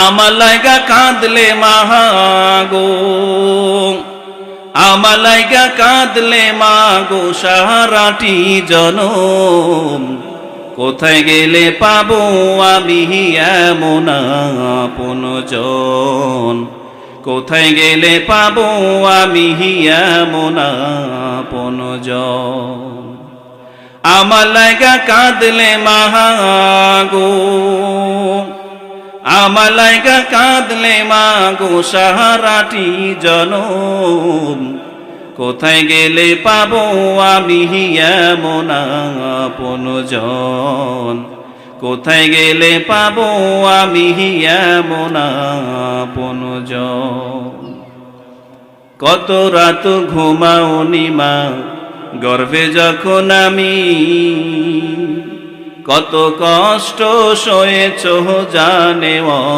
আমার লাইগা কাঁদলে মাগো, আমার লাইগা কাঁদলে মাগো সারাটি জনম। কোথায় গেলে পাবো আমি এমন আপনজন, কোথায় গেলে পাবো আমি এমন আপনজন। আমার লাইগা কাঁদলে মাগো, আমার লাইগা কাঁদলে মাগো সারাটি জনম। কোথায় গেলে পাবো আমি এমন আপনজন, কোথায় গেলে পাবো আমি এমন আপনজন। কত রাত ঘুমাওনি মা গর্ভে যখন আমি, কত কষ্ট সয়েছ জানে